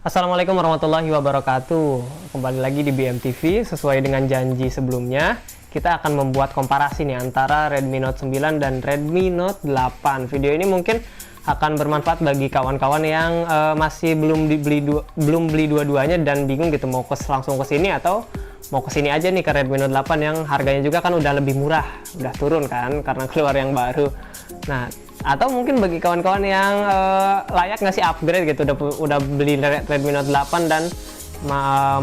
Assalamualaikum warahmatullahi wabarakatuh. Kembali lagi di BMTV. Sesuai dengan janji sebelumnya, kita akan membuat komparasi nih antara Redmi Note 9 dan Redmi Note 8. Video ini mungkin akan bermanfaat bagi kawan-kawan yang masih belum beli dua-duanya dan bingung gitu mau langsung ke sini atau mau ke sini aja nih ke Redmi Note 8 yang harganya juga kan udah lebih murah, udah turun kan karena keluar yang baru. Nah, atau mungkin bagi kawan-kawan yang layak ngasih upgrade gitu, udah beli Redmi Note 8 dan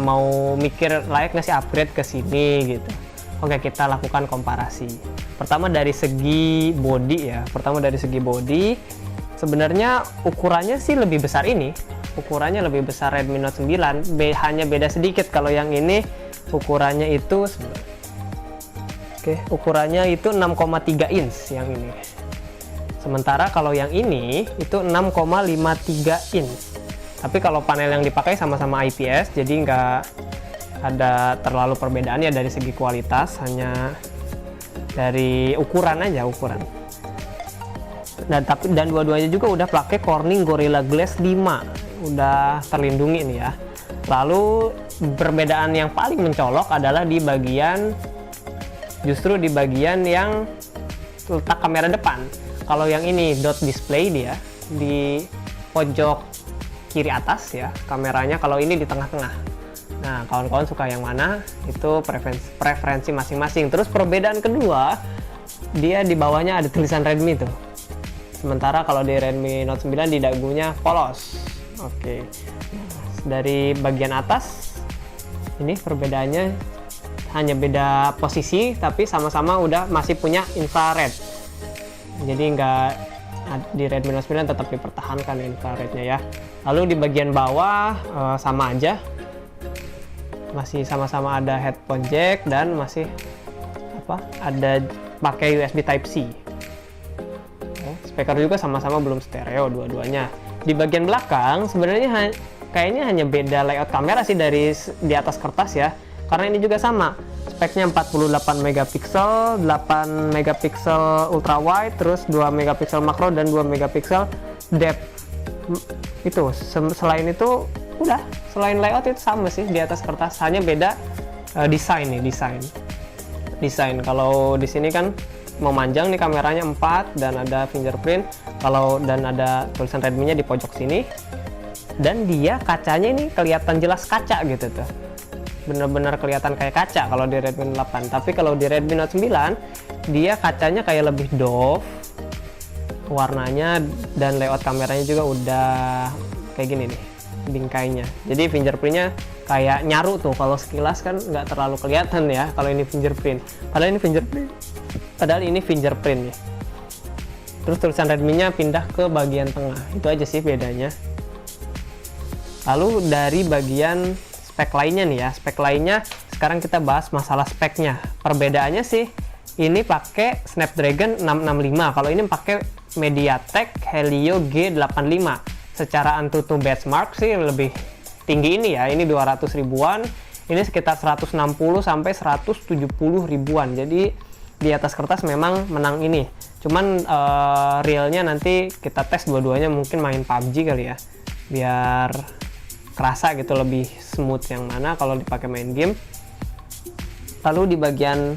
mau mikir layak ngasih upgrade ke sini gitu. Oke, kita lakukan komparasi. Pertama dari segi body ya. Sebenarnya ukurannya sih lebih besar ini. Ukurannya lebih besar Redmi Note 9. Hanya beda sedikit, kalau yang ini ukurannya itu ukurannya itu 6,3 inch yang ini. Sementara kalau yang ini itu 6,53 inch. Tapi kalau panel yang dipakai sama-sama IPS, jadi nggak ada terlalu perbedaannya dari segi kualitas, hanya dari ukuran aja, ukuran. Dan dua-duanya juga udah pakai Corning Gorilla Glass 5, udah terlindungi nih ya. Lalu perbedaan yang paling mencolok adalah justru di bagian yang letak kamera depan. Kalau yang ini dot display dia di pojok kiri atas ya kameranya, kalau ini di tengah-tengah. Nah, kawan-kawan suka yang mana itu preferensi masing-masing. Terus perbedaan kedua, dia di bawahnya ada tulisan Redmi tuh. Sementara kalau di Redmi Note 9 di dagunya polos. Oke. Dari bagian atas ini perbedaannya hanya beda posisi, tapi sama-sama udah masih punya infrared. Jadi di Redmi Note 9 tetap dipertahankan infrarednya ya. Lalu di bagian bawah sama aja, masih sama-sama ada headphone jack dan masih ada pakai USB Type C. Speaker juga sama-sama belum stereo dua-duanya. Di bagian belakang sebenarnya kayaknya hanya beda layout kamera sih dari di atas kertas ya. Karena ini juga sama. Speknya 48 megapiksel, 8 megapiksel ultra wide, terus 2 megapiksel makro dan 2 megapiksel depth. Itu selain itu udah, selain layout itu sama sih di atas kertas, hanya beda desain. Kalau di sini kan memanjang nih kameranya 4 dan ada fingerprint, dan ada tulisan Redmi-nya di pojok sini. Dan dia kacanya ini kelihatan jelas kaca gitu tuh. Bener-bener kelihatan kayak kaca kalau di Redmi Note 8. Tapi kalau di Redmi Note 9 dia kacanya kayak lebih doff warnanya, dan layout kameranya juga udah kayak gini nih bingkainya. Jadi fingerprintnya kayak nyaru tuh, kalau sekilas kan nggak terlalu kelihatan ya kalau ini fingerprint. Padahal ini fingerprint ya. Terus tulisan Redmi-nya pindah ke bagian tengah. Itu aja sih bedanya. Lalu dari bagian spek lainnya nih ya, spek lainnya sekarang kita bahas masalah speknya. Perbedaannya sih ini pakai Snapdragon 665, kalau ini pakai MediaTek Helio G85. Secara Antutu benchmark sih lebih tinggi ini ya, ini 200 ribuan, ini sekitar 160 sampai 170 ribuan. Jadi di atas kertas memang menang ini. Cuman realnya nanti kita tes dua-duanya, mungkin main PUBG kali ya, biar kerasa gitu lebih smooth yang mana kalau dipakai main game. Lalu di bagian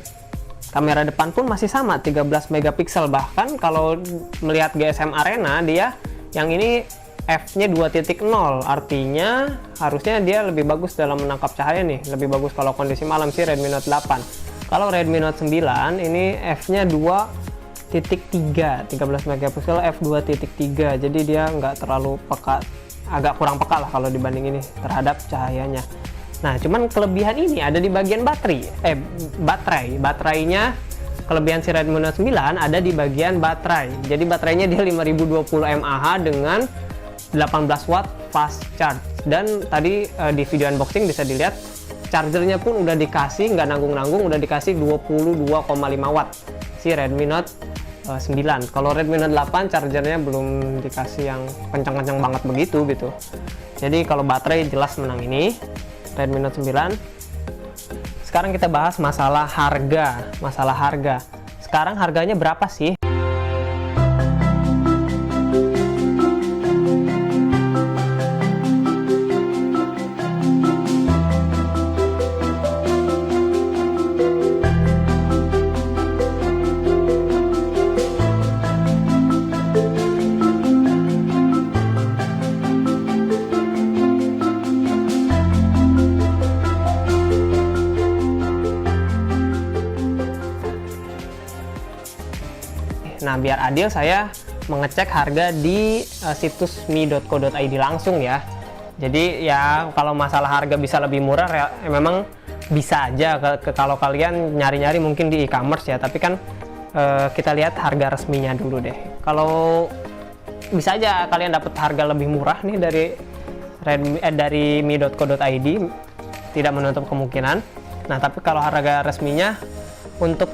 kamera depan pun masih sama 13 megapiksel, bahkan kalau melihat GSM Arena dia yang ini f-nya 2.0, artinya harusnya dia lebih bagus dalam menangkap cahaya nih, lebih bagus kalau kondisi malam sih Redmi Note 8. Kalau Redmi Note 9 ini f-nya 2.3, 13 megapiksel f 2.3, jadi dia nggak terlalu peka, agak kurang peka lah kalau dibanding ini terhadap cahayanya. Nah, cuman kelebihan ini ada di bagian baterainya. Kelebihan si Redmi Note 9 ada di bagian baterai. Jadi baterainya dia 5020 mAh dengan 18 watt fast charge. Dan tadi di video unboxing bisa dilihat chargernya pun udah dikasih, nggak nanggung-nanggung, udah dikasih 22,5 watt si Redmi Note 9. Kalau Redmi Note 8 chargernya belum dikasih yang kencang-kencang banget begitu gitu. Jadi kalau baterai jelas menang ini Redmi Note 9. Sekarang kita bahas masalah harga. Sekarang harganya berapa sih? Nah, biar adil saya mengecek harga di situs mi.co.id langsung ya. Jadi ya kalau masalah harga bisa lebih murah memang bisa aja kalau kalian nyari-nyari mungkin di e-commerce ya, tapi kan kita lihat harga resminya dulu deh. Kalau bisa aja kalian dapat harga lebih murah nih dari mi.co.id, tidak menutup kemungkinan. Nah, tapi kalau harga resminya untuk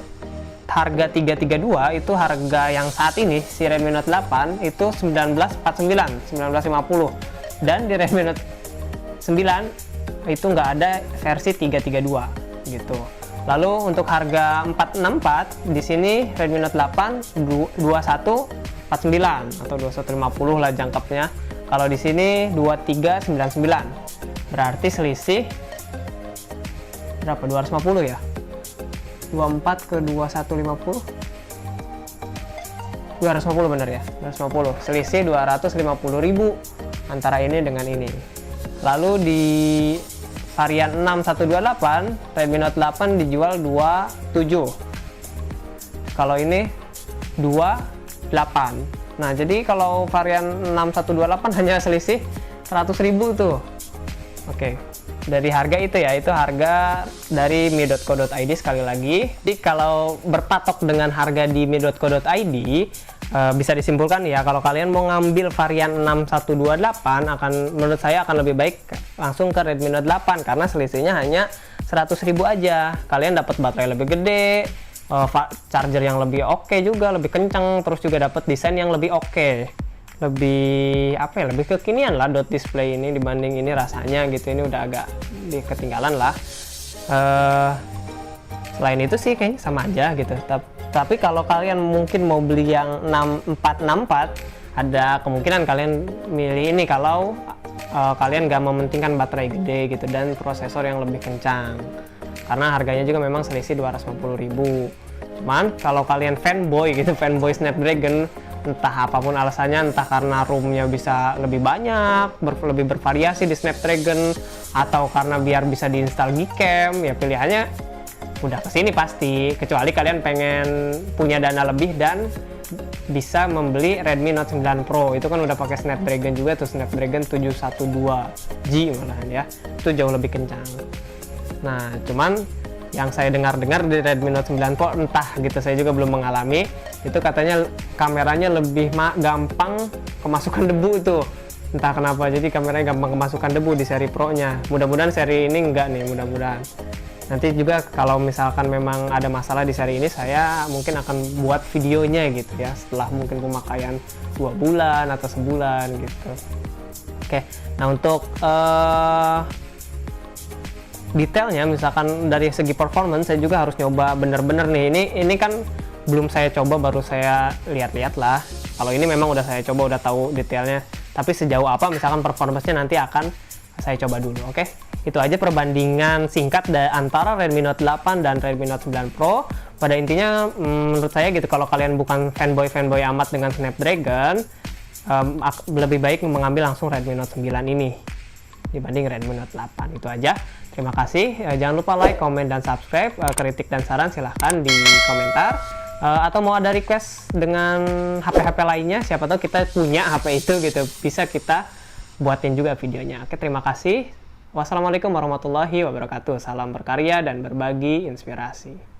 harga 332 itu harga yang saat ini si Redmi Note 8 itu 1950, dan di Redmi Note 9 itu nggak ada versi 332 gitu. Lalu untuk harga 464 di sini Redmi Note 8 2149 atau 2150 lah jangkepnya. Kalau di sini 2399. Berarti selisih berapa? 250 ya? 24 ke 2150. 250 bener ya? 250. Selisih 250.000 antara ini dengan ini. Lalu di varian 6128 Redmi Note 8 dijual 27. Kalau ini 28. Nah, jadi kalau varian 6128 hanya selisih 100.000 tuh. Oke. Dari harga itu ya, itu harga dari mi.co.id sekali lagi. Jadi kalau berpatok dengan harga di mi.co.id, bisa disimpulkan ya, kalau kalian mau ngambil varian 6128 menurut saya akan lebih baik langsung ke Redmi Note 8 karena selisihnya hanya 100.000 aja. Kalian dapat baterai lebih gede, charger yang lebih oke juga, lebih kencang, terus juga dapat desain yang lebih oke. Lebih lebih kekinian lah dot display ini dibanding ini rasanya gitu. Ini udah agak ketinggalan lah. Selain itu sih kayaknya sama aja gitu. Tapi kalau kalian mungkin mau beli yang 6464, ada kemungkinan kalian milih ini kalau kalian gak mementingkan baterai gede gitu dan prosesor yang lebih kencang, karena harganya juga memang selisih 250.000. Cuman kalau kalian fanboy gitu, fanboy Snapdragon, entah apapun alasannya, entah karena ROM-nya bisa lebih banyak, lebih bervariasi di Snapdragon, atau karena biar bisa diinstal Gcam, ya pilihannya udah kesini pasti. Kecuali kalian pengen punya dana lebih dan bisa membeli Redmi Note 9 Pro, itu kan udah pakai Snapdragon juga tuh, Snapdragon 712G malahan ya, itu jauh lebih kencang. Nah, cuman yang saya dengar-dengar di Redmi Note 9 Pro, entah gitu, saya juga belum mengalami, itu katanya kameranya lebih gampang kemasukan debu itu, entah kenapa. Jadi kameranya gampang kemasukan debu di seri Pro nya. Mudah-mudahan seri ini enggak nih, mudah-mudahan. Nanti juga kalau misalkan memang ada masalah di seri ini, saya mungkin akan buat videonya gitu ya, setelah mungkin pemakaian 2 bulan atau sebulan gitu. Oke, nah untuk detailnya, misalkan dari segi performance, saya juga harus nyoba bener-bener nih. Ini kan belum saya coba, baru saya lihat-lihat lah. Kalau ini memang udah saya coba, udah tahu detailnya. Tapi sejauh apa misalkan performance-nya nanti akan saya coba dulu. Oke, itu aja perbandingan singkat antara Redmi Note 8 dan Redmi Note 9 Pro. Pada intinya menurut saya gitu, kalau kalian bukan fanboy amat dengan Snapdragon, lebih baik mengambil langsung Redmi Note 9 ini dibanding Redmi Note 8. Itu aja. Terima kasih. Jangan lupa like, komen, dan subscribe. Kritik dan saran silahkan di komentar. Atau mau ada request dengan HP-HP lainnya, siapa tahu kita punya HP itu gitu, bisa kita buatin juga videonya. Oke, terima kasih. Wassalamualaikum warahmatullahi wabarakatuh. Salam berkarya dan berbagi inspirasi.